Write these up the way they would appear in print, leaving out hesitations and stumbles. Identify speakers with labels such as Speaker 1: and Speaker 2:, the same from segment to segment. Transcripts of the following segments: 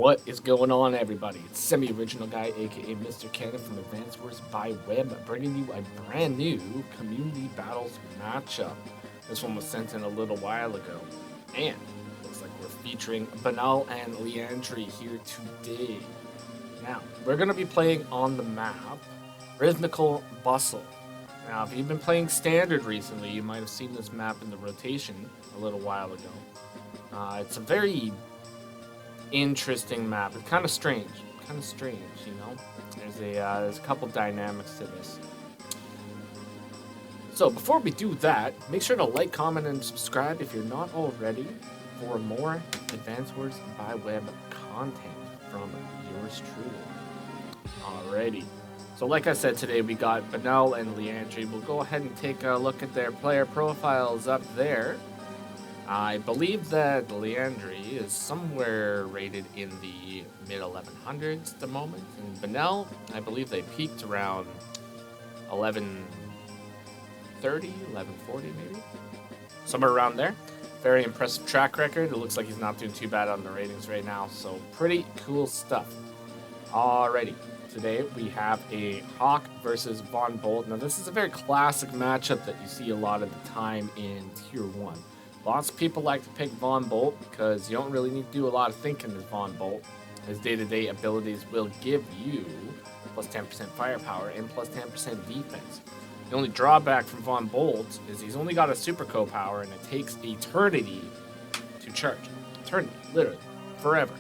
Speaker 1: What is going on, everybody? It's Semi-Original Guy, aka Mr. Cannon from Advanced Wars by Web, bringing you a brand new Community Battles matchup. This one was sent in a little while ago, and looks like we're featuring Banal and Leandri here today. Now, we're going to be playing on the map Rhythmical Bustle. Now, if you've been playing Standard recently, you might have seen this map in the rotation a little while ago. It's a very interesting map. It's kind of strange, you know. There's a couple dynamics to this. So before we do that, make sure to like, comment, and subscribe if you're not already for more Advanced Wars by Web content from yours truly. Alrighty. So like I said, today we got Banal and Leandri. We'll go ahead and take a look at their player profiles up there. I believe that Leandri is somewhere rated in the mid 1100s at the moment, and Banal, I believe they peaked around 1130, 1140 maybe, somewhere around there. Very impressive track record. It looks like he's not doing too bad on the ratings right now, so pretty cool stuff. Alrighty, today we have a Hawk versus Von Bolt. Now this is a very classic matchup that you see a lot of the time in Tier 1. Lots of people like to pick Von Bolt because you don't really need to do a lot of thinking with Von Bolt. His day-to-day abilities will give you plus 10% firepower and plus 10% defense. The only drawback from Von Bolt is he's only got a super co-power and it takes eternity to charge. Eternity, literally, forever.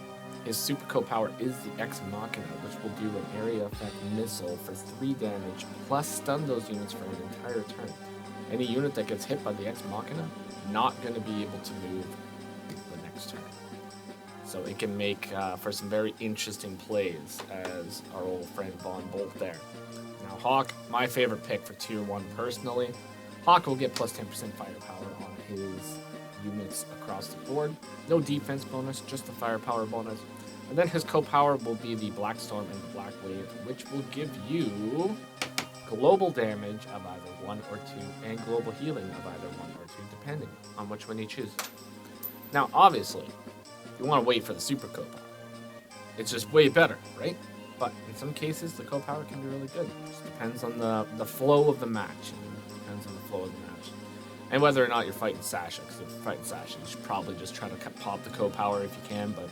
Speaker 1: His super co-power is the Ex Machina, which will do an area effect missile for 3 damage plus stun those units for an entire turn. Any unit that gets hit by the Ex Machina, not going to be able to move the next turn. So it can make for some very interesting plays as our old friend Von Bolt there. Now Hawk, my favorite pick for Tier 1 personally. Hawk will get plus 10% firepower on his units across the board. No defense bonus, just the firepower bonus. And then his co-power will be the Black Storm and the Black Wave, which will give you global damage of either 1 or 2, and global healing of either 1 or 2, depending on which one you choose. Now, obviously, you want to wait for the super co-power. It's just way better, right? But in some cases, the co-power can be really good. It just depends on the flow of the match. And whether or not you're fighting Sasha, because if you're fighting Sasha, you should probably just try to pop the co-power if you can, but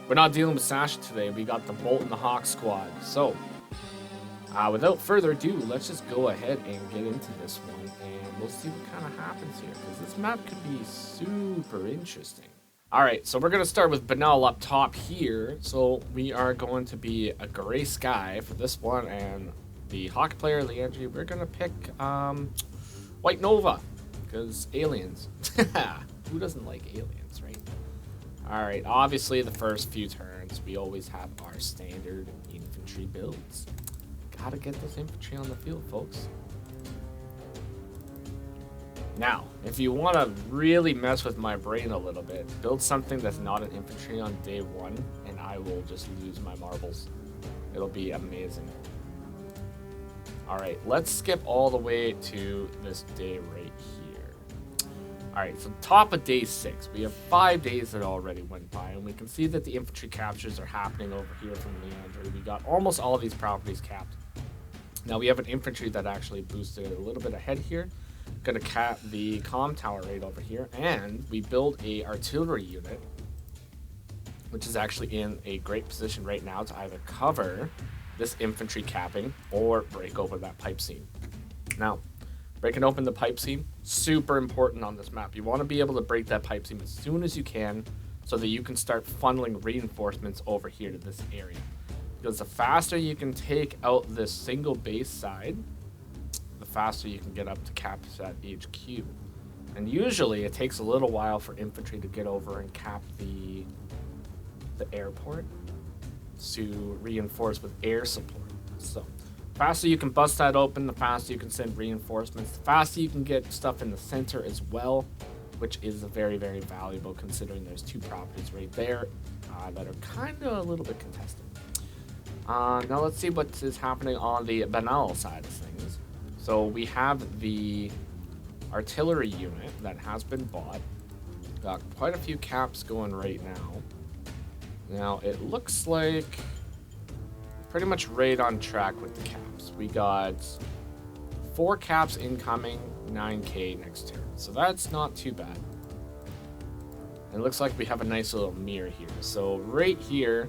Speaker 1: we're not dealing with Sasha today. We got the Bolt and the Hawk squad. So, without further ado, let's just go ahead and get into this one, and we'll see what kind of happens here, because this map could be super interesting. Alright, so we're going to start with Banal up top here. So we are going to be a gray sky for this one, and the Hawk player, Leandri, we're going to pick White Nova, because aliens. Who doesn't like aliens, right? Alright, obviously the first few turns, we always have our standard infantry builds. Gotta get this infantry on the field, folks. Now, if you want to really mess with my brain a little bit, build something that's not an infantry on day 1, and I will just lose my marbles. It'll be amazing. Alright, let's skip all the way to this day right here. Alright, so top of day 6. We have 5 days that already went by, and we can see that the infantry captures are happening over here from Leandri. We got almost all of these properties capped. Now we have an infantry that actually boosted a little bit ahead here. Gonna cap the comm tower right over here, and we build a artillery unit, which is actually in a great position right now to either cover this infantry capping or break over that pipe seam. Now, breaking open the pipe seam, super important on this map. You want to be able to break that pipe seam as soon as you can so that you can start funneling reinforcements over here to this area. Because the faster you can take out this single base side, the faster you can get up to cap that HQ. And usually it takes a little while for infantry to get over and cap the airport to reinforce with air support. So the faster you can bust that open, the faster you can send reinforcements, the faster you can get stuff in the center as well, which is very, very valuable considering there's 2 properties right there that are kind of a little bit contested. Now let's see what is happening on the Banal side of things. So we have the artillery unit that has been bought. Got quite a few caps going right now. Now, it looks like pretty much right on track with the caps. We got 4 caps incoming, 9k next turn. So that's not too bad. And it looks like we have a nice little mirror here. So right here,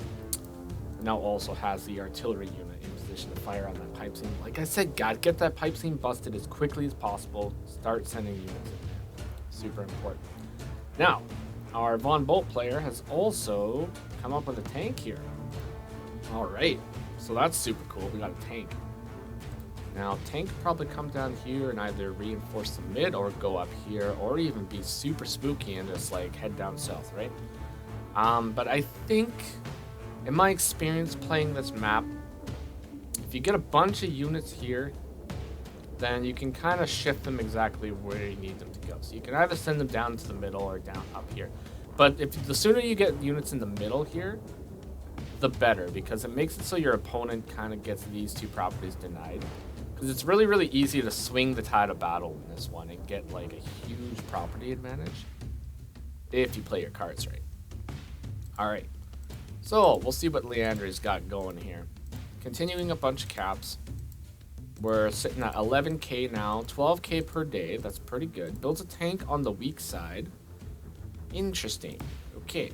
Speaker 1: now also has the artillery unit in position to fire on that pipe seam. Like I said, gotta get that pipe seam busted as quickly as possible. Start sending units in there. Super important. Now, our Von Bolt player has also come up with a tank here. All right, so that's super cool. We got a tank. Now, tank probably come down here and either reinforce the mid or go up here, or even be super spooky and just like head down south, right? But I think, in my experience playing this map, if you get a bunch of units here, then you can kind of shift them exactly where you need them to go. So you can either send them down to the middle or down up here. But if the sooner you get units in the middle here, the better, because it makes it so your opponent kind of gets these 2 properties denied. Because it's really, really easy to swing the tide of battle in this one and get like a huge property advantage if you play your cards right. All right, so we'll see what Leandre's got going here. Continuing a bunch of caps. We're sitting at 11k now, 12k per day. That's pretty good. Builds a tank on the weak side. Interesting. Okay.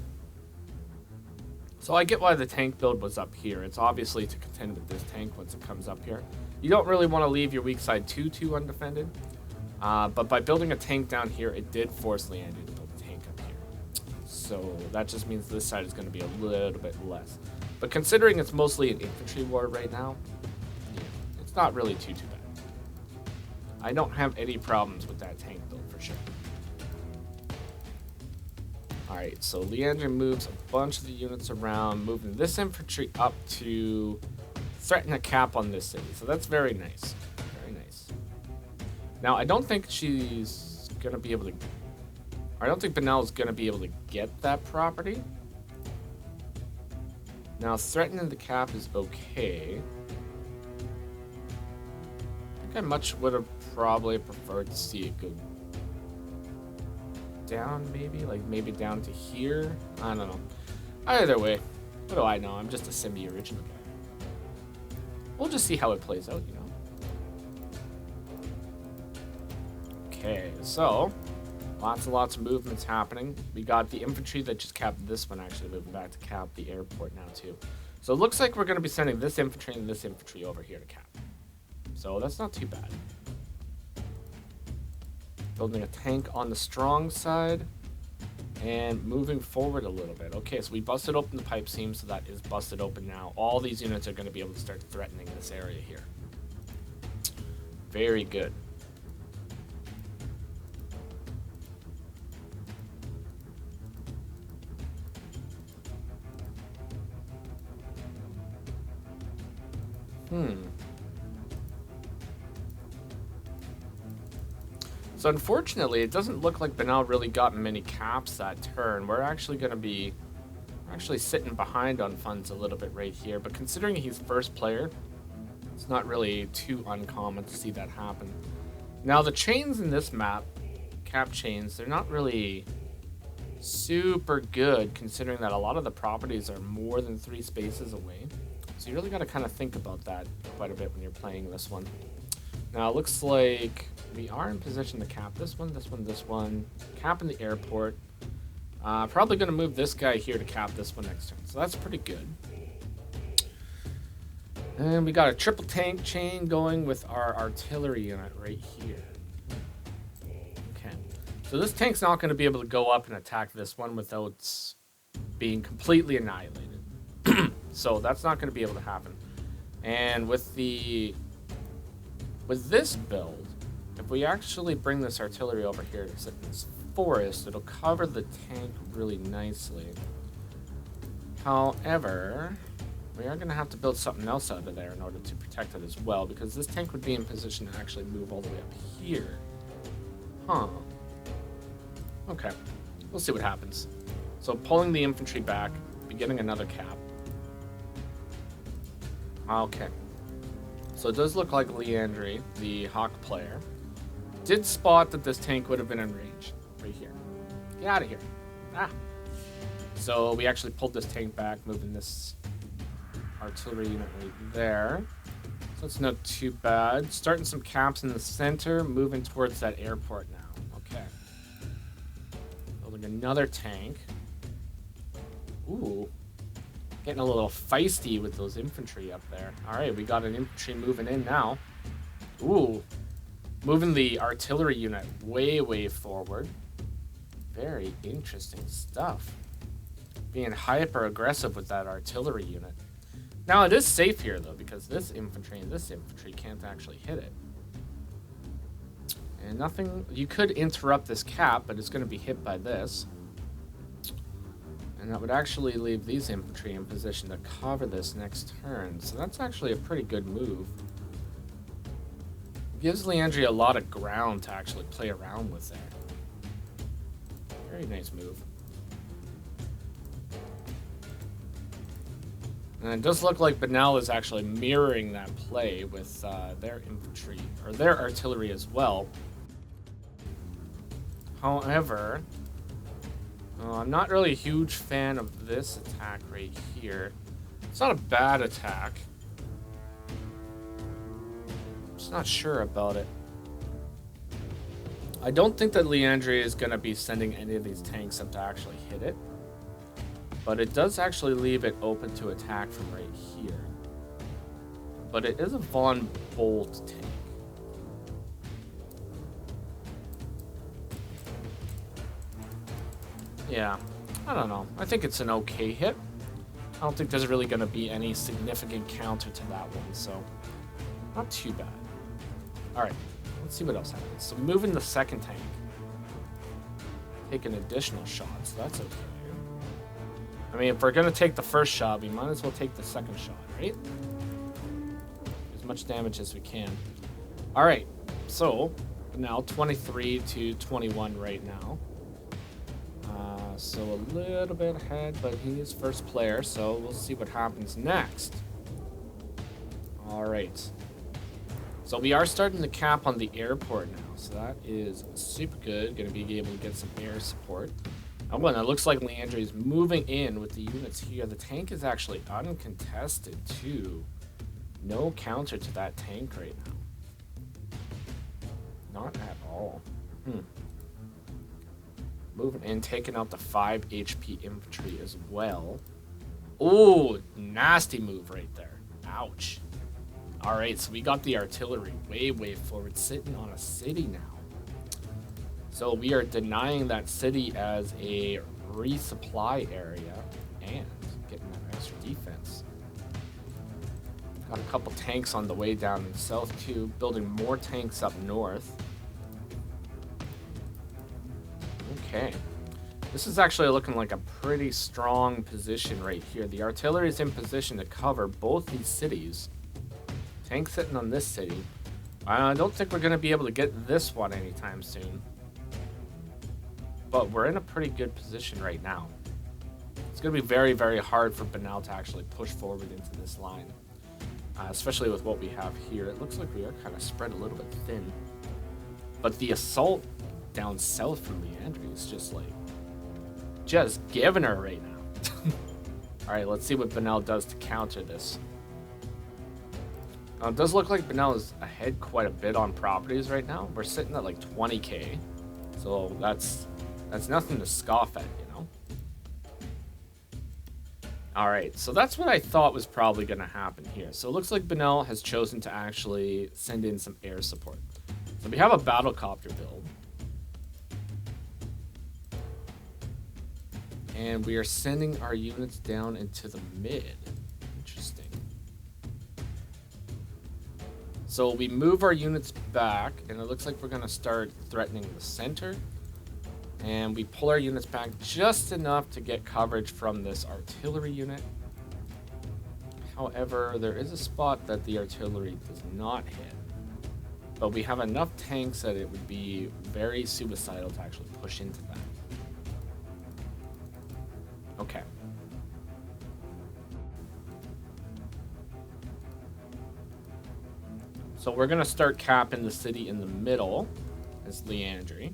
Speaker 1: So I get why the tank build was up here. It's obviously to contend with this tank once it comes up here. You don't really want to leave your weak side too undefended. But by building a tank down here, it did force Leandre to build a tank up here. So that just means this side is going to be a little bit less. But considering it's mostly an infantry war right now, yeah, it's not really too bad. I don't have any problems with that tank build for sure. Alright, so Leandre moves a bunch of the units around, moving this infantry up to threaten a cap on this city. So that's very nice. Very nice. Now, I don't think she's going to be able to... I don't think Benel's going to be able to get that property. Now, threatening the cap is okay. I think I much would have probably preferred to see it go down, maybe? Like, maybe down to here? I don't know. Either way, what do I know? I'm just a semi-original guy. We'll just see how it plays out, you know? Okay, so... lots of movements happening. We got the infantry that just capped this one, actually moving back to cap the airport now, too. So it looks like we're going to be sending this infantry and this infantry over here to cap. So that's not too bad. Building a tank on the strong side and moving forward a little bit. Okay, so we busted open the pipe seam, so that is busted open now. All these units are going to be able to start threatening this area here. Very good. So unfortunately, it doesn't look like Benel really got many caps that turn. We're actually going to be sitting behind on funds a little bit right here. But considering he's first player, it's not really too uncommon to see that happen. Now the chains in this map, cap chains, they're not really super good considering that a lot of the properties are more than 3 spaces away. So you really got to kind of think about that quite a bit when you're playing this one. Now it looks like we are in position to cap this one, this one, this one. Cap in the airport. Probably going to move this guy here to cap this one next turn. So that's pretty good. And we got a triple tank chain going with our artillery unit right here. Okay. So this tank's not going to be able to go up and attack this one without being completely annihilated. So that's not going to be able to happen. And with this build, if we actually bring this artillery over here to sit in this forest, it'll cover the tank really nicely. However, we are going to have to build something else out of there in order to protect it as well, because this tank would be in position to actually move all the way up here. Huh. Okay. We'll see what happens. So pulling the infantry back, beginning another cap. Okay. So it does look like Leandre, the Hawk player, did spot that this tank would have been in range right here. Get out of here. Ah. So we actually pulled this tank back, moving this artillery unit right there. So it's not too bad. Starting some caps in the center, moving towards that airport now. Okay. Building another tank. Ooh. Getting a little feisty with those infantry up there. Alright, we got an infantry moving in now. Ooh. Moving the artillery unit way, way forward. Very interesting stuff. Being hyper aggressive with that artillery unit. Now it is safe here though, because this infantry and this infantry can't actually hit it. And nothing, you could interrupt this cap, but it's going to be hit by this. And that would actually leave these infantry in position to cover this next turn. So that's actually a pretty good move. It gives Leandri a lot of ground to actually play around with there. Very nice move. And it does look like Benel is actually mirroring that play with their infantry, or their artillery as well. However, I'm not really a huge fan of this attack right here. It's not a bad attack. I'm just not sure about it. I don't think that Leandri is going to be sending any of these tanks up to actually hit it. But it does actually leave it open to attack from right here. But it is a Von Bolt tank. Yeah, I don't know. I think it's an okay hit. I don't think there's really going to be any significant counter to that one, so not too bad. Alright, let's see what else happens. So moving the second tank. Taking additional shots, that's okay. I mean, if we're going to take the first shot, we might as well take the second shot, right? As much damage as we can. Alright, so now 23 to 21 right now. So a little bit ahead, but he is first player, so we'll see what happens next. Alright. So we are starting to cap on the airport now, so that is super good. Going to be able to get some air support. Oh, and it looks like Leandri is moving in with the units here. The tank is actually uncontested, too. No counter to that tank right now. Not at all. Moving in, taking out the 5 HP infantry as well. Oh, nasty move right there. Ouch. Alright, so we got the artillery way, way forward, sitting on a city now. So we are denying that city as a resupply area and getting that extra defense. Got a couple tanks on the way down in the south too, building more tanks up north. Okay. This is actually looking like a pretty strong position right here. The artillery is in position to cover both these cities. Tank sitting on this city. I don't think we're going to be able to get this one anytime soon. But we're in a pretty good position right now. It's going to be very, very hard for Benel to actually push forward into this line. Especially with what we have here. It looks like we are kind of spread a little bit thin. But the assault down south from Leandri is just like... just giving her right now. Alright, let's see what Benel does to counter this. It does look like Benel is ahead quite a bit on properties right now. We're sitting at like 20k. So that's nothing to scoff at, you know? Alright, so that's what I thought was probably going to happen here. So it looks like Benel has chosen to actually send in some air support. So we have a battlecopter build. And we are sending our units down into the mid. Interesting. So we move our units back, and it looks like we're going to start threatening the center. And we pull our units back just enough to get coverage from this artillery unit. However, there is a spot that the artillery does not hit. But we have enough tanks that it would be very suicidal to actually push into that. Okay. So we're going to start capping the city in the middle as Leandri.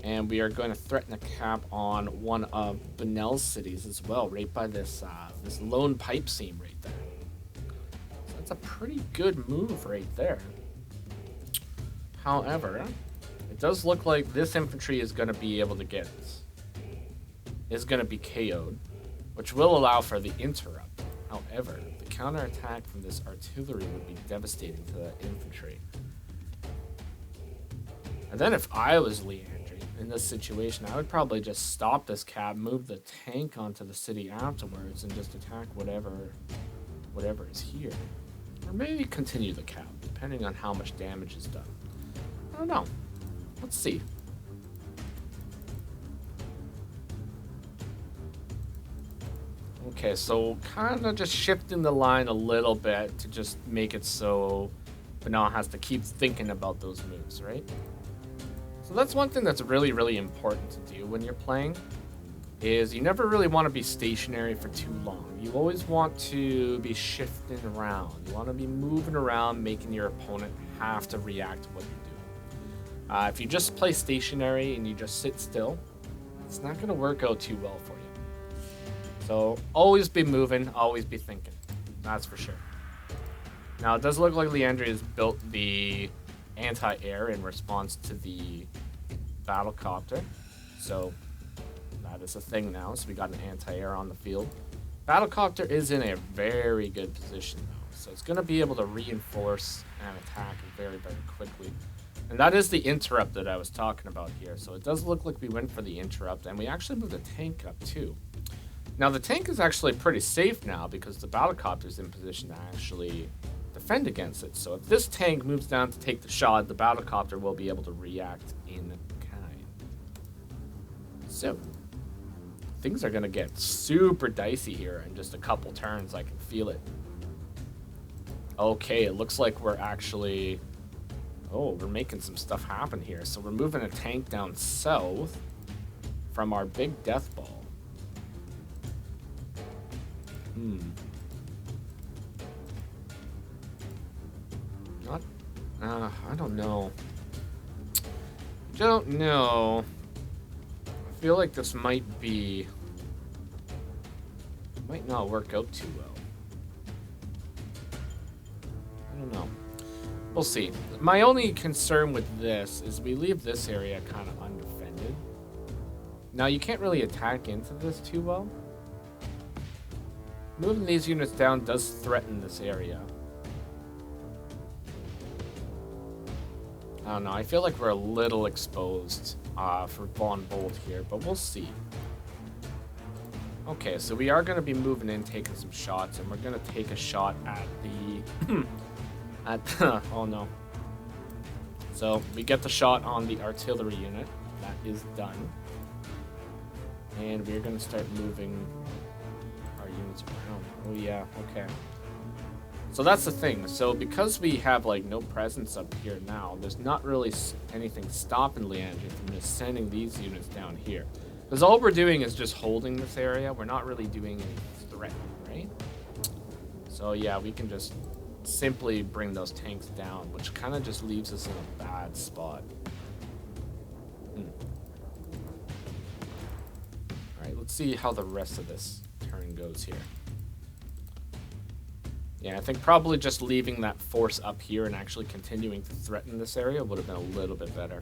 Speaker 1: And we are going to threaten a cap on one of Benel's cities as well, right by this this lone pipe seam right there. So that's a pretty good move right there. However, it does look like this infantry is going to be able to get... is going to be KO'd, which will allow for the interrupt. However, the counterattack from this artillery would be devastating to the infantry. And then if I was Leandri in this situation, I would probably just stop this cab, move the tank onto the city afterwards, and just attack whatever is here. Or maybe continue the cab, depending on how much damage is done. I don't know. Let's see. Okay, so kind of just shifting the line a little bit to just make it so Banal has to keep thinking about those moves, right? So that's one thing that's really, really important to do when you're playing, is you never really want to be stationary for too long. You always want to be shifting around. You want to be moving around, making your opponent have to react to what you're doing. If you just play stationary and you just sit still, it's not going to work out too well for you. So always be moving, always be thinking. That's for sure. Now it does look like Leandri has built the anti-air in response to the battlecopter. So that is a thing now. So we got an anti-air on the field. Battlecopter is in a very good position though. So it's going to be able to reinforce and attack very, very quickly. And that is the interrupt that I was talking about here. So it does look like we went for the interrupt, and we actually moved the tank up too. Now the tank is actually pretty safe now because the battlecopter is in position to actually defend against it. So if this tank moves down to take the shot, the battlecopter will be able to react in kind. So things are going to get super dicey here in just a couple turns. I can feel it. Okay, it looks like we're actually... oh, we're making some stuff happen here. So we're moving a tank down south from our big death ball. I don't know. Don't know. I feel like this might not work out too well. I don't know. We'll see. My only concern with this is we leave this area kind of undefended. Now you can't really attack into this too well. Moving these units down does threaten this area. I don't know. I feel like we're a little exposed for Von Bolt here, but we'll see. Okay, so we are going to be moving in, taking some shots, and we're going to take a shot at the... oh no. So we get the shot on the artillery unit. That is done. And we're going to start moving our units around. Oh yeah, okay. So that's the thing. So because we have like no presence up here now, there's not really anything stopping Leandri from just sending these units down here. Because all we're doing is just holding this area. We're not really doing any threatening, right? So yeah, we can just simply bring those tanks down, which kind of just leaves us in a bad spot. Alright, let's see how the rest of this turn goes here. Yeah, I think probably just leaving that force up here and actually continuing to threaten this area would have been a little bit better.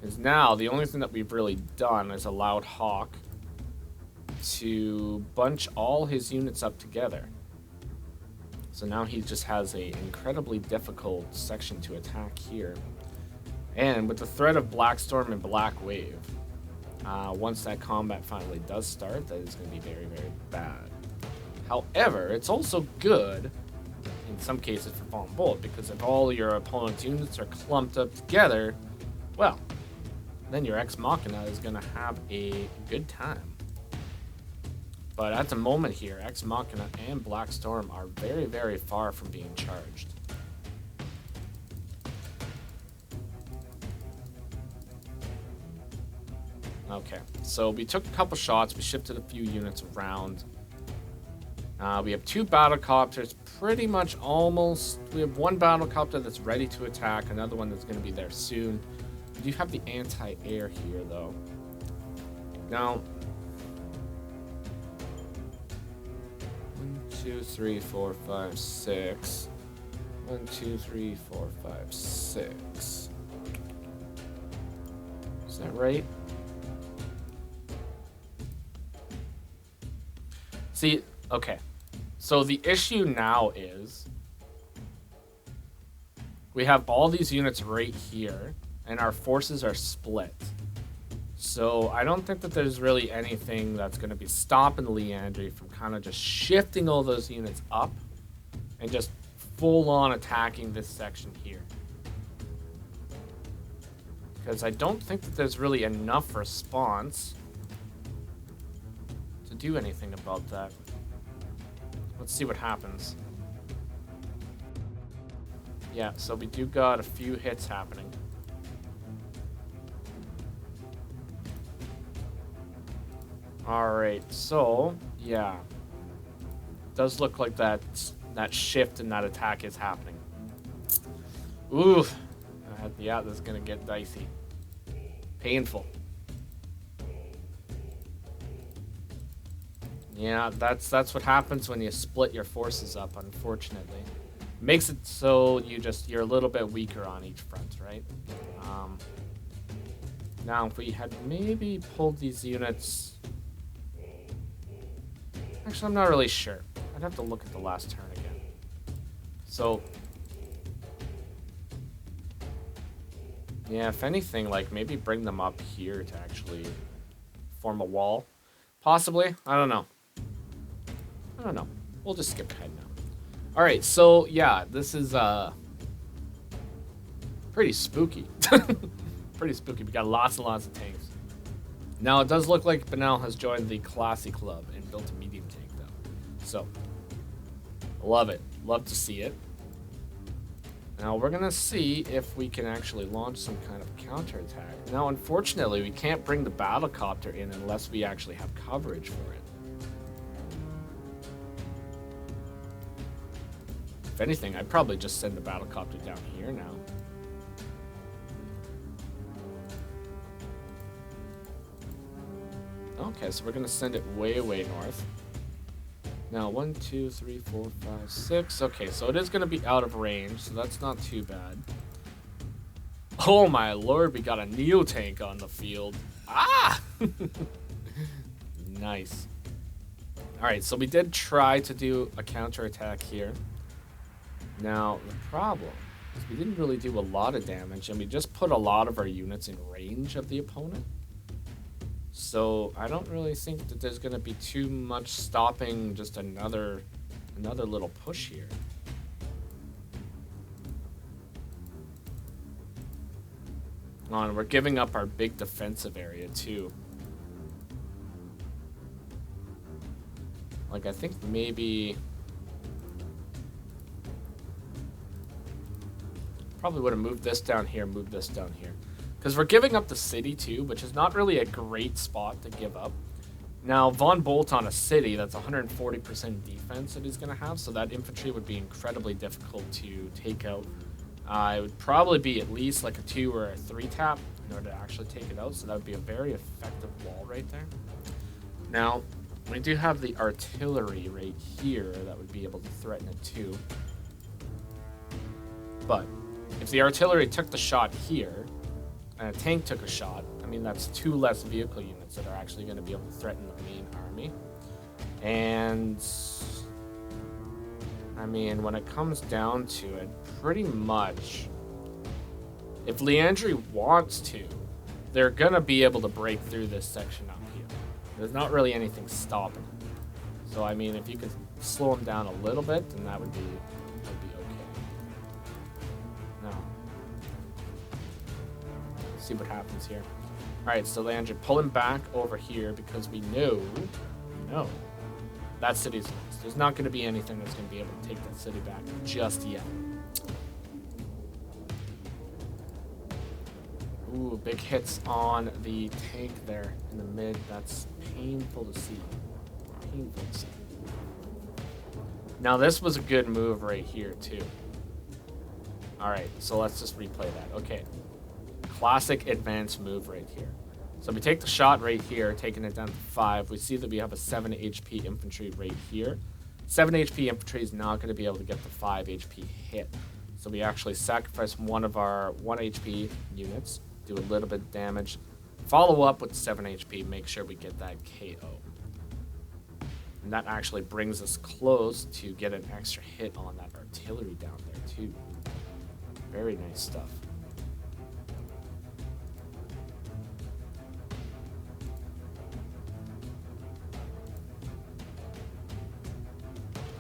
Speaker 1: Because now, the only thing that we've really done is allowed Hawk to bunch all his units up together. So now he just has an incredibly difficult section to attack here. And with the threat of Black Storm and Black Wave, once that combat finally does start, that is going to be very, very bad. However, it's also good, in some cases, for Von Bolt, because if all your opponent's units are clumped up together, well, then your Ex Machina is going to have a good time. But at the moment here, Ex Machina and Black Storm are very, very far from being charged. Okay, so we took a couple shots, we shifted a few units around. We have two battlecopters, pretty much almost. We have one battlecopter that's ready to attack, another one that's going to be there soon. We do have the anti-air here, though. Now, 1, 2, 3, 4, 5, 6. 1, 2, 3, 4, 5, 6. Is that right? See, okay. So the issue now is we have all these units right here, and our forces are split. So I don't think that there's really anything that's going to be stopping Leandri from kind of just shifting all those units up and just full-on attacking this section here. Because I don't think that there's really enough response to do anything about that. Let's see what happens. Yeah, so we do got a few hits happening. Alright, so, yeah. Does look like that shift in that attack is happening. Oof. Yeah, this is gonna get dicey. Painful. Yeah, that's what happens when you split your forces up, unfortunately. Makes it so you're a little bit weaker on each front, right? Now, if we had maybe pulled these units... Actually, I'm not really sure. I'd have to look at the last turn again. So... yeah, if anything, like, maybe bring them up here to actually form a wall. Possibly. I don't know. We'll just skip ahead now. Alright, so, yeah, this is, pretty spooky. Pretty spooky. We got lots and lots of tanks. Now, it does look like Benel has joined the Classy Club and built a medium tank, though. So, love it. Love to see it. Now, we're going to see if we can actually launch some kind of counterattack. Now, unfortunately, we can't bring the battlecopter in unless we actually have coverage for it. If anything, I'd probably just send the battlecopter down here now. Okay, so we're going to send it way, way north. Now, 1, 2, 3, 4, 5, 6. Okay, so it is going to be out of range, so that's not too bad. Oh my lord, we got a Neo tank on the field. Ah! Nice. Alright, so we did try to do a counterattack here. Now, the problem is we didn't really do a lot of damage, and we just put a lot of our units in range of the opponent. So I don't really think that there's going to be too much stopping just another little push here. Oh, and we're giving up our big defensive area too. Like, I think maybe... probably would have moved this down here, moved this down here. Because we're giving up the city too, which is not really a great spot to give up. Now, Von Bolt on a city, that's 140% defense that he's going to have, so that infantry would be incredibly difficult to take out. It would probably be at least like a 2 or a 3 tap in order to actually take it out, so that would be a very effective wall right there. Now, we do have the artillery right here that would be able to threaten it too. But if the artillery took the shot here, and a tank took a shot, I mean, that's 2 less vehicle units that are actually going to be able to threaten the main army. And, I mean, when it comes down to it, pretty much, if Leandri wants to, they're going to be able to break through this section up here. There's not really anything stopping them. So, I mean, if you could slow them down a little bit, then that would be okay. Now, see what happens here. Alright, so Leandri, pull him back over here because we know that city's lost. There's not going to be anything that's going to be able to take that city back just yet. Ooh, big hits on the tank there in the mid. That's painful to see. Painful to see. Now, this was a good move right here, too. Alright, so let's just replay that. Okay. Classic advanced move right here. So we take the shot right here, taking it down to 5. We see that we have a 7 HP infantry right here. 7 HP infantry is not going to be able to get the 5 HP hit. So we actually sacrifice one of our 1 HP units, do a little bit of damage, follow up with 7 HP, make sure we get that KO. And that actually brings us close to get an extra hit on that artillery down there too. Very nice stuff.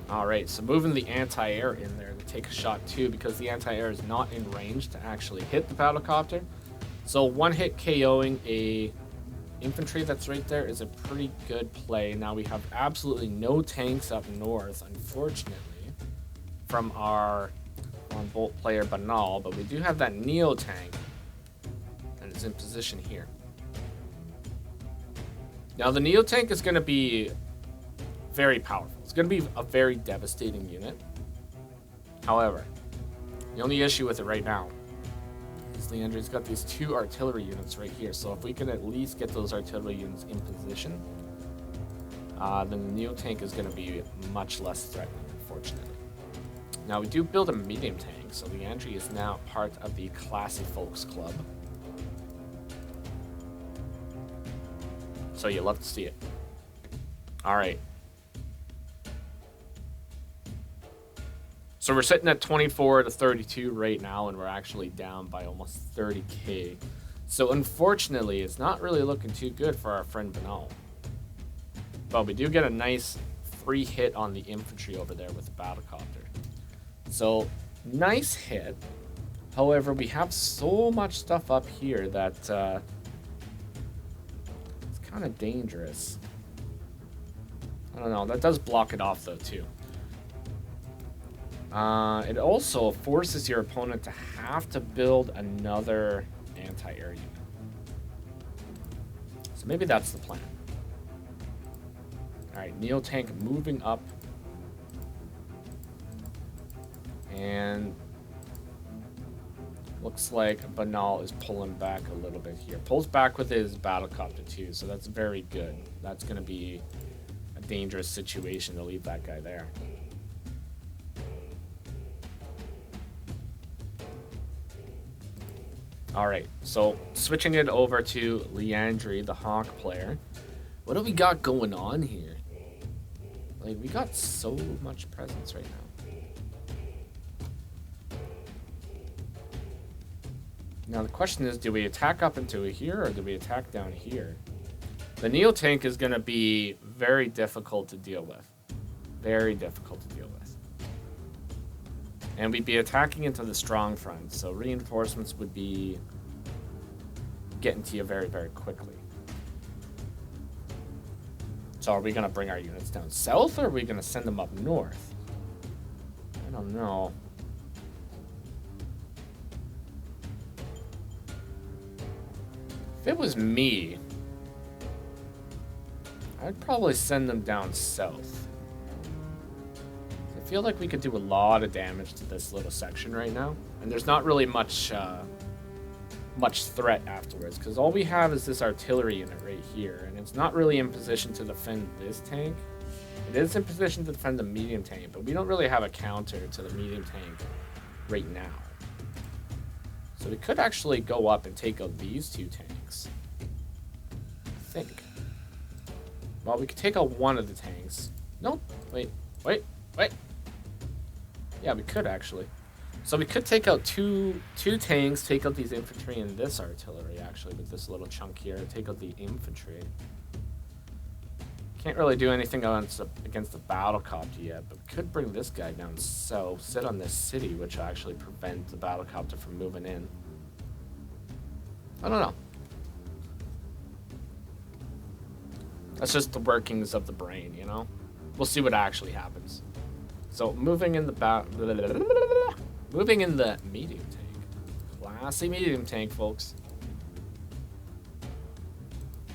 Speaker 1: Alright, so moving the anti-air in there to take a shot too, because the anti-air is not in range to actually hit the battlecopter. So one hit KOing a infantry that's right there is a pretty good play. Now we have absolutely no tanks up north, unfortunately, from our on-bolt player Banal, but we do have that Neo tank and it's in position here. Now the Neo tank is going to be very powerful. It's going to be a very devastating unit. However, the only issue with it right now is Leandri's got these 2 artillery units right here. So if we can at least get those artillery units in position, then the Neo tank is going to be much less threatening, unfortunately. Now we do build a medium tank, so Leandri is now part of the Classy Folks Club. So you love to see it. Alright. So we're sitting at 24 to 32 right now, and we're actually down by almost 30k. So unfortunately, it's not really looking too good for our friend Banal. But we do get a nice free hit on the infantry over there with the battlecopter. So nice hit. However, we have so much stuff up here that it's kind of dangerous. I don't know. That does block it off though too. It also forces your opponent to have to build another anti-air unit. So maybe that's the plan. Alright, Neo tank moving up. And looks like Banal is pulling back a little bit here. Pulls back with his battlecopter too, so that's very good. That's going to be a dangerous situation to leave that guy there. Alright, so switching it over to Leandri, the Hawk player. What do we got going on here? Like, we got so much presence right now. Now the question is, do we attack up into here or do we attack down here? The Neo tank is going to be very difficult to deal with. Very difficult to deal with. And we'd be attacking into the strong front, so reinforcements would be getting to you very, very quickly. So are we going to bring our units down south, or are we going to send them up north? I don't know. If it was me, I'd probably send them down south. I feel like we could do a lot of damage to this little section right now, and there's not really much threat afterwards, because all we have is this artillery unit right here, and it's not really in position to defend this tank. It is in position to defend the medium tank, but we don't really have a counter to the medium tank right now. So we could actually go up and take out these 2 tanks, I think. Well, we could take out one of the tanks. Nope, wait. Yeah, we could actually. So we could take out two tanks, take out these infantry and this artillery actually with this little chunk here. Take out the infantry. Can't really do anything against the battlecopter yet, but we could bring this guy down so sit on this city, which will actually prevent the battlecopter from moving in. I don't know. That's just the workings of the brain, you know? We'll see what actually happens. So moving in the medium tank. Classy medium tank, folks.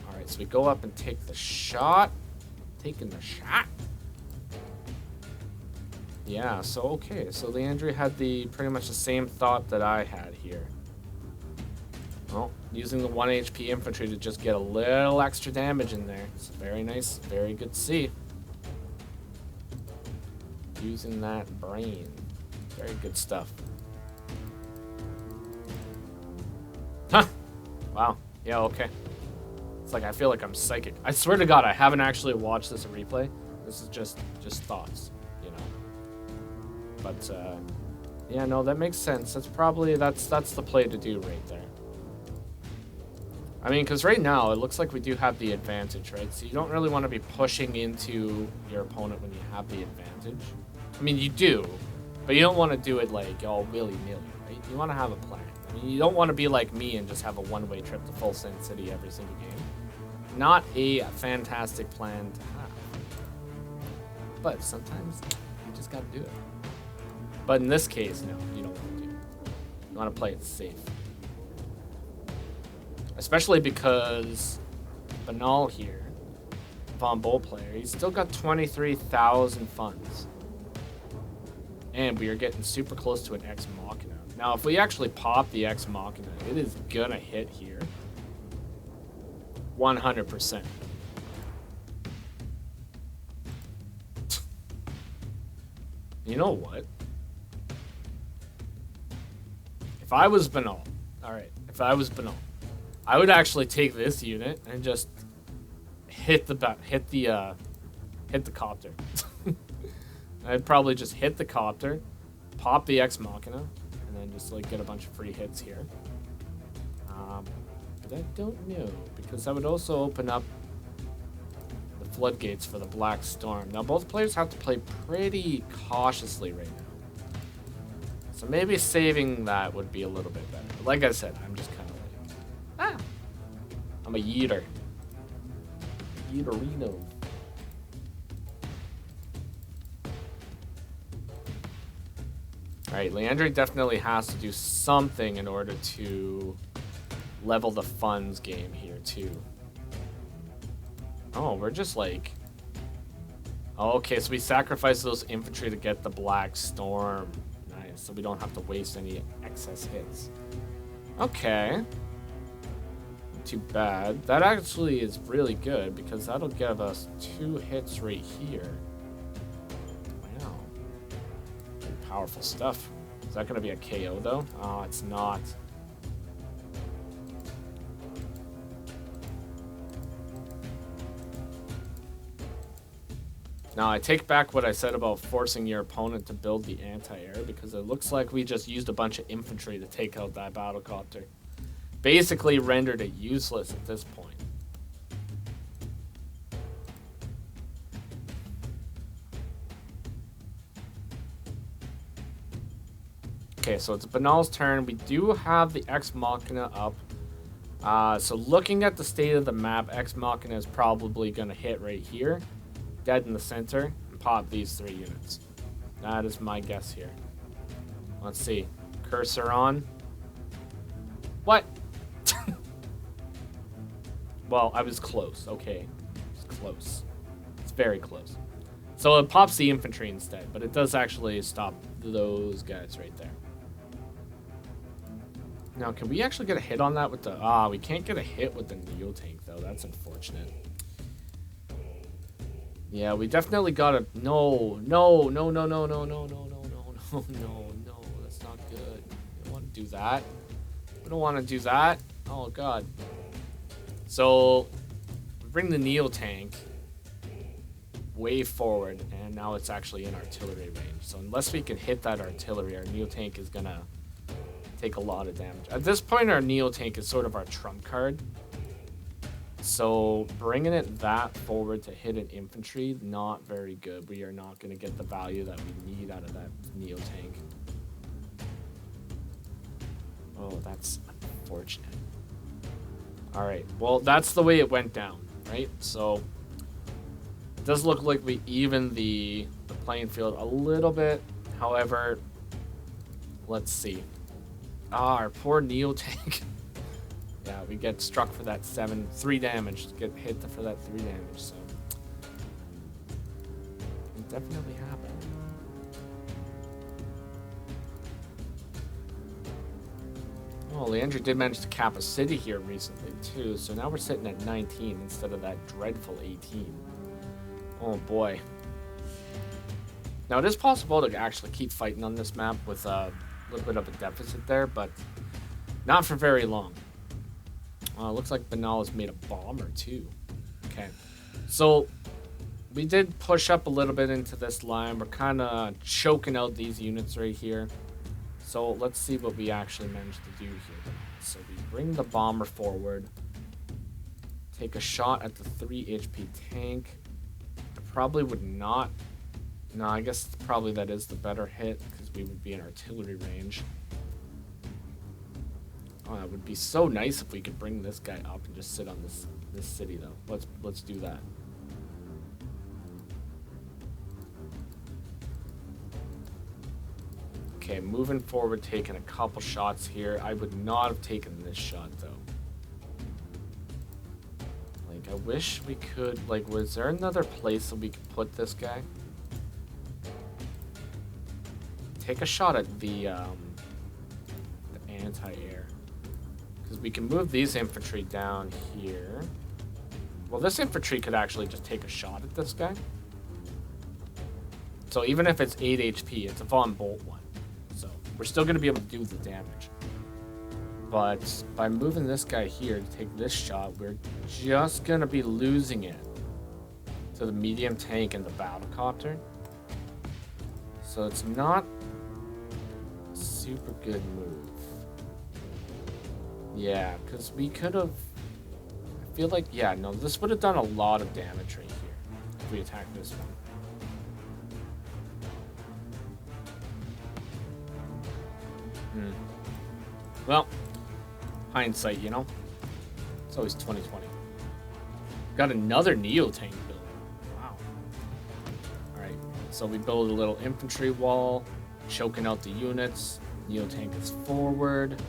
Speaker 1: Alright, so we go up and take the shot. Taking the shot. Yeah, so okay. So Leandri had pretty much the same thought that I had here. Well, using the 1 HP infantry to just get a little extra damage in there. It's very nice, very good to see. Using that brain. Very good stuff. Huh. Wow. Yeah, okay. It's like I feel like I'm psychic. I swear to God, I haven't actually watched this replay. This is just thoughts, you know. But yeah, no, that makes sense. That's probably that's the play to do right there. I mean, because right now it looks like we do have the advantage, right? So you don't really want to be pushing into your opponent when you have the advantage. I mean, you do, but you don't want to do it like all willy-nilly, right? You want to have a plan. I mean, you don't want to be like me and just have a one-way trip to Full Send City every single game. Not a fantastic plan to have. But sometimes you just got to do it. But in this case, no, you don't want to do it. You want to play it safe. Especially because Banal here, Von Bull player, he's still got 23,000 funds. And we are getting super close to an Ex Machina. Now, if we actually pop the Ex Machina, it is gonna hit here. 100%. You know what? If I was Banal, alright, if I was Banal, I would actually take this unit and just hit the copter. I'd probably just hit the copter, pop the Ex Machina, and then just like get a bunch of free hits here. But I don't know, because that would also open up the floodgates for the Black Storm. Now both players have to play pretty cautiously right now, so maybe saving that would be a little bit better. But like I said, I'm just kind of like, I'm a yeeter. Yeeterino. Alright, Leandre definitely has to do something in order to level the funds game here, too. Oh, we're just like... Oh, okay, so we sacrifice those infantry to get the Black Storm. Nice, so we don't have to waste any excess hits. Okay. Not too bad. That actually is really good, because that'll give us 2 hits right here. Powerful stuff. Is that going to be a KO, though? Oh, it's not. Now, I take back what I said about forcing your opponent to build the anti-air, because it looks like we just used a bunch of infantry to take out that battlecopter. Basically rendered it useless at this point. Okay, so it's Banal's turn. We do have the Ex Machina up. So looking at the state of the map, Ex Machina is probably going to hit right here. Dead in the center. And pop these 3 units. That is my guess here. Let's see. Cursor on. What? Well, I was close. Okay. It was close. It's very close. So it pops the infantry instead, but it does actually stop those guys right there. Now, can we actually get a hit on that with the... we can't get a hit with the Neo Tank, though. That's unfortunate. Yeah, we definitely gotta... No. That's not good. We don't want to do that. We don't want to do that. Oh, God. So, we bring the Neo Tank way forward, and now it's actually in artillery range. So, unless we can hit that artillery, our Neo Tank is gonna... take a lot of damage. At this point, our Neo Tank is sort of our trump card. So bringing it that forward to hit an infantry, not very good. We are not going to get the value that we need out of that Neo Tank. Oh, that's unfortunate. All right, well, that's the way it went down, right? So it does look like we even the playing field a little bit. However, let's see. Our poor Neo Tank. Yeah, we get struck for that 3 damage. Get hit for that 3 damage, so. It definitely happened. Oh, Leandro did manage to cap a city here recently, too. So now we're sitting at 19 instead of that dreadful 18. Oh, boy. Now, it is possible to actually keep fighting on this map with a little bit of a deficit there, but not for very long. Looks like Banal has made a bomber, too. Okay. So, we did push up a little bit into this line. We're kind of choking out these units right here. So let's see what we actually managed to do here. So we bring the bomber forward. Take a shot at the 3 HP tank. I probably would not... No, I guess probably that is the better hit because we would be in artillery range. Oh, it would be so nice if we could bring this guy up and just sit on this city though. Let's do that. Okay, moving forward, taking a couple shots here. I would not have taken this shot, though. Like, I wish we could... Like, was there another place that we could put this guy? Take a shot at the anti-air. Because we can move these infantry down here. Well, this infantry could actually just take a shot at this guy. So even if it's 8 HP, it's a Von Bolt one. We're still going to be able to do the damage. But by moving this guy here to take this shot, we're just going to be losing it to the medium tank and the battlecopter. So it's not a super good move. Yeah, because we could have... I feel like, yeah, no, this would have done a lot of damage right here if we attacked this one. Well, hindsight, you know? It's always 2020. Got another Neo tank building. Wow. Alright, so we build a little infantry wall, choking out the units. Neo tank is forward.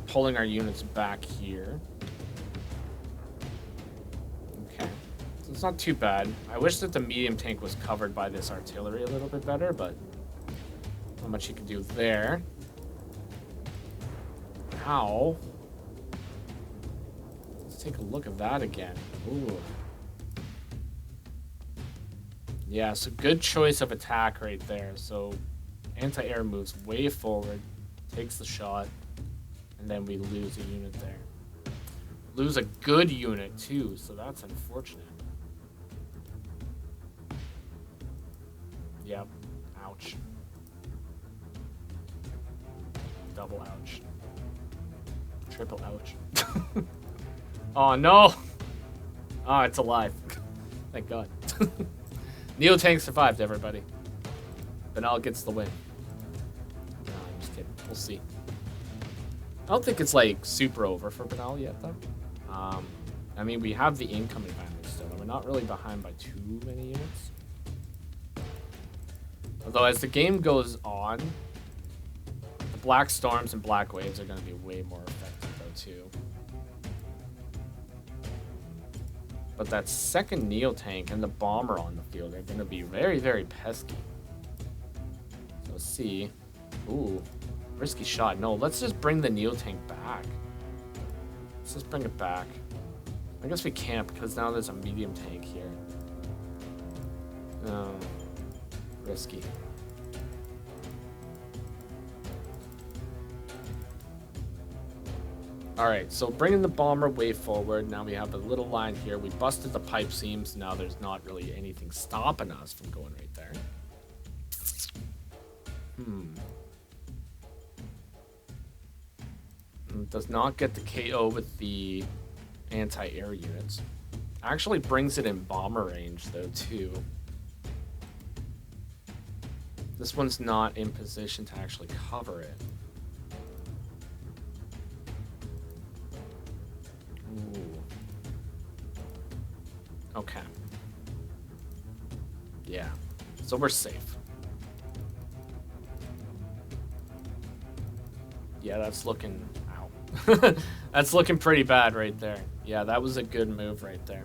Speaker 1: Pulling our units back here. Okay. So it's not too bad. I wish that the medium tank was covered by this artillery a little bit better, but not much you can do there. Ow. Let's take a look at that again. Ooh. Yeah, so good choice of attack right there. So anti-air moves way forward, takes the shot, and then we lose a unit there. Lose a good unit too, so that's unfortunate. Yep. Ouch. Double ouch. Triple ouch. Oh no! Oh, it's alive. Thank God. Neo tank survived, everybody. Banal gets the win. No, I'm just kidding. We'll see. I don't think it's like super over for Banal yet, though. I mean, we have the income advantage still, and we're not really behind by too many units. Although, as the game goes on, the Black Storms and Black Waves are going to be way more effective, though, too. But that second Neo tank and the bomber on the field are going to be very, very pesky. So let's see. Ooh, risky shot. No, let's just bring the Neo tank back. Let's just bring it back. I guess we can't because now there's a medium tank here. No, risky. Alright, so bringing the bomber way forward. Now we have a little line here. We busted the pipe seams. Now there's not really anything stopping us from going right there. Does not get the KO with the anti-air units. Actually brings it in bomber range, though, too. This one's not in position to actually cover it. Ooh. Okay. Yeah. So we're safe. Yeah, that's looking... Ow. That's looking pretty bad right there. Yeah, that was a good move right there.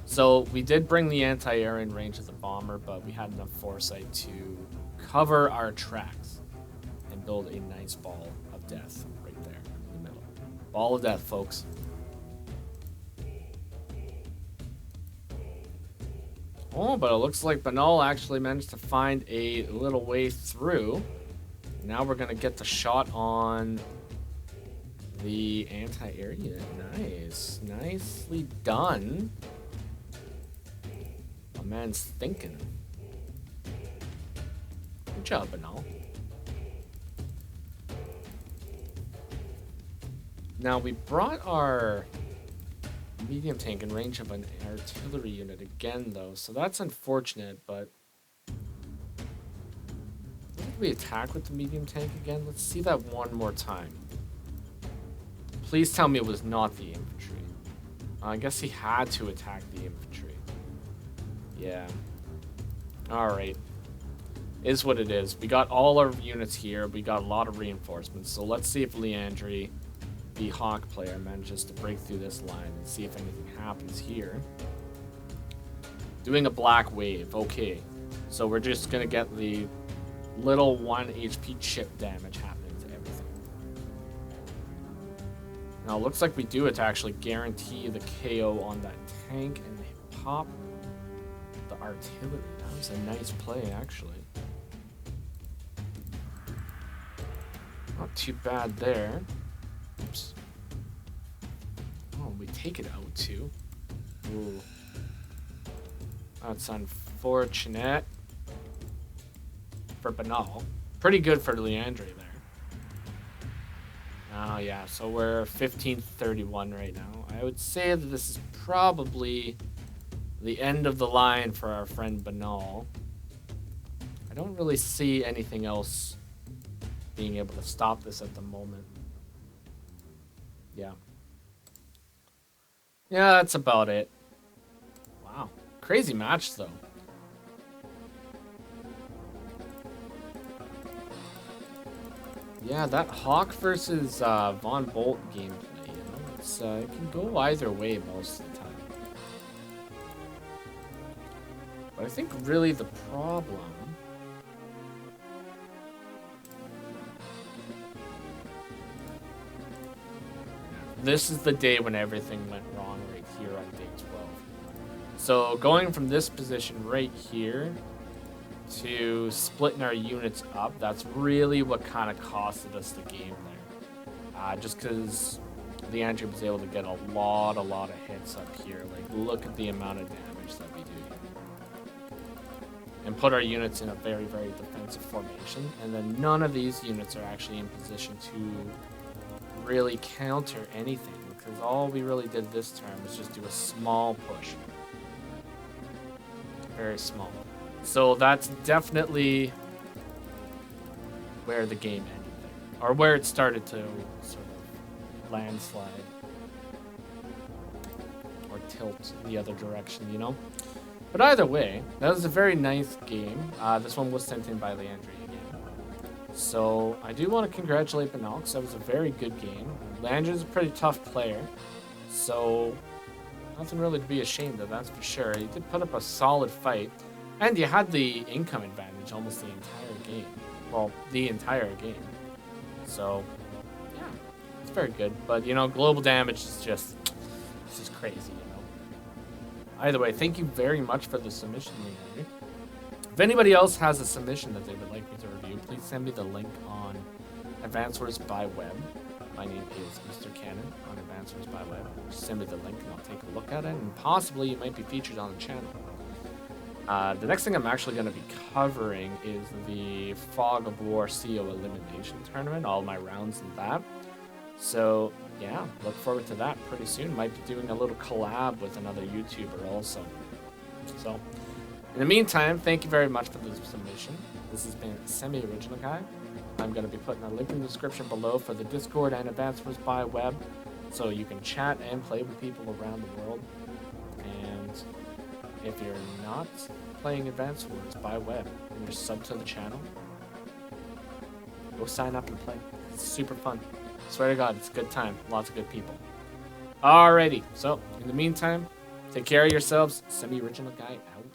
Speaker 1: So we did bring the anti-air in range of the bomber, but we had enough foresight to cover our tracks and build a nice ball of death right there in the middle. Ball of death, folks. Oh, but it looks like Banal actually managed to find a little way through. Now we're going to get the shot on the anti-air unit. Nice. Nicely done. My man's thinking. Good job, Banal. Now, we brought our medium tank in range of an artillery unit again, though, so that's unfortunate, but... Did we attack with the medium tank again? Let's see that one more time. Please tell me it was not the infantry. I guess he had to attack the infantry. Yeah. Alright. Is what it is. We got all our units here. We got a lot of reinforcements. So let's see if Leandri, the Hawk player, manages to break through this line and see if anything happens here. Doing a black wave. Okay. So we're just going to get the little 1 HP chip damage happening to everything. Now, it looks like we do it to actually guarantee the KO on that tank and pop the artillery. That was a nice play, actually. Not too bad there. Oops. Oh, we take it out, too. Ooh. That's unfortunate. For Banal. Pretty good for Leandri there. Oh, yeah, so we're 1531 right now. I would say that this is probably the end of the line for our friend Banal. I don't really see anything else being able to stop this at the moment. Yeah. Yeah, that's about it. Wow. Crazy match, though. Yeah, that Hawk versus Von Bolt gameplay, you know, it can go either way most of the time. But I think really the problem... This is the day when everything went wrong right here on day 12. So going from this position right here to splitting our units up, that's really what kind of costed us the game there. Just because the Andrew was able to get a lot of hits up here. Like, look at the amount of damage that we do here. And put our units in a very defensive formation. And then none of these units are actually in position to really counter anything, because all we really did this turn was just do a small push. Very small. So that's definitely where the game ended there. Or where it started to sort of landslide. Or tilt the other direction, you know? But either way, that was a very nice game. This one was sent in by Leandri again. So I do want to congratulate Banal, because that was a very good game. Leandri's a pretty tough player. So nothing really to be ashamed of, that's for sure. He did put up a solid fight. And you had the income advantage almost the entire game. Well, the entire game. So, yeah, it's very good. But, you know, global damage is just, it's just crazy, you know. Either way, thank you very much for the submission, Leandri. If anybody else has a submission that they would like me to review, please send me the link on Advanced Wars by Web. My name is Mr. Cannon on Advanced Wars by Web. Just send me the link and I'll take a look at it. And possibly you might be featured on the channel. The next thing I'm actually going to be covering is the Fog of War CO Elimination Tournament, all my rounds and that. So, yeah, look forward to that pretty soon. Might be doing a little collab with another YouTuber also. So, in the meantime, thank you very much for the submission. This has been Semi-Original Guy. I'm going to be putting a link in the description below for the Discord and Advanced Wars by Web, so you can chat and play with people around the world. And if you're not playing Advanced Wars by Web and you're sub to the channel, go sign up and play. It's super fun. Swear to God, it's a good time. Lots of good people. Alrighty, so in the meantime, take care of yourselves. Semi-Original Guy out.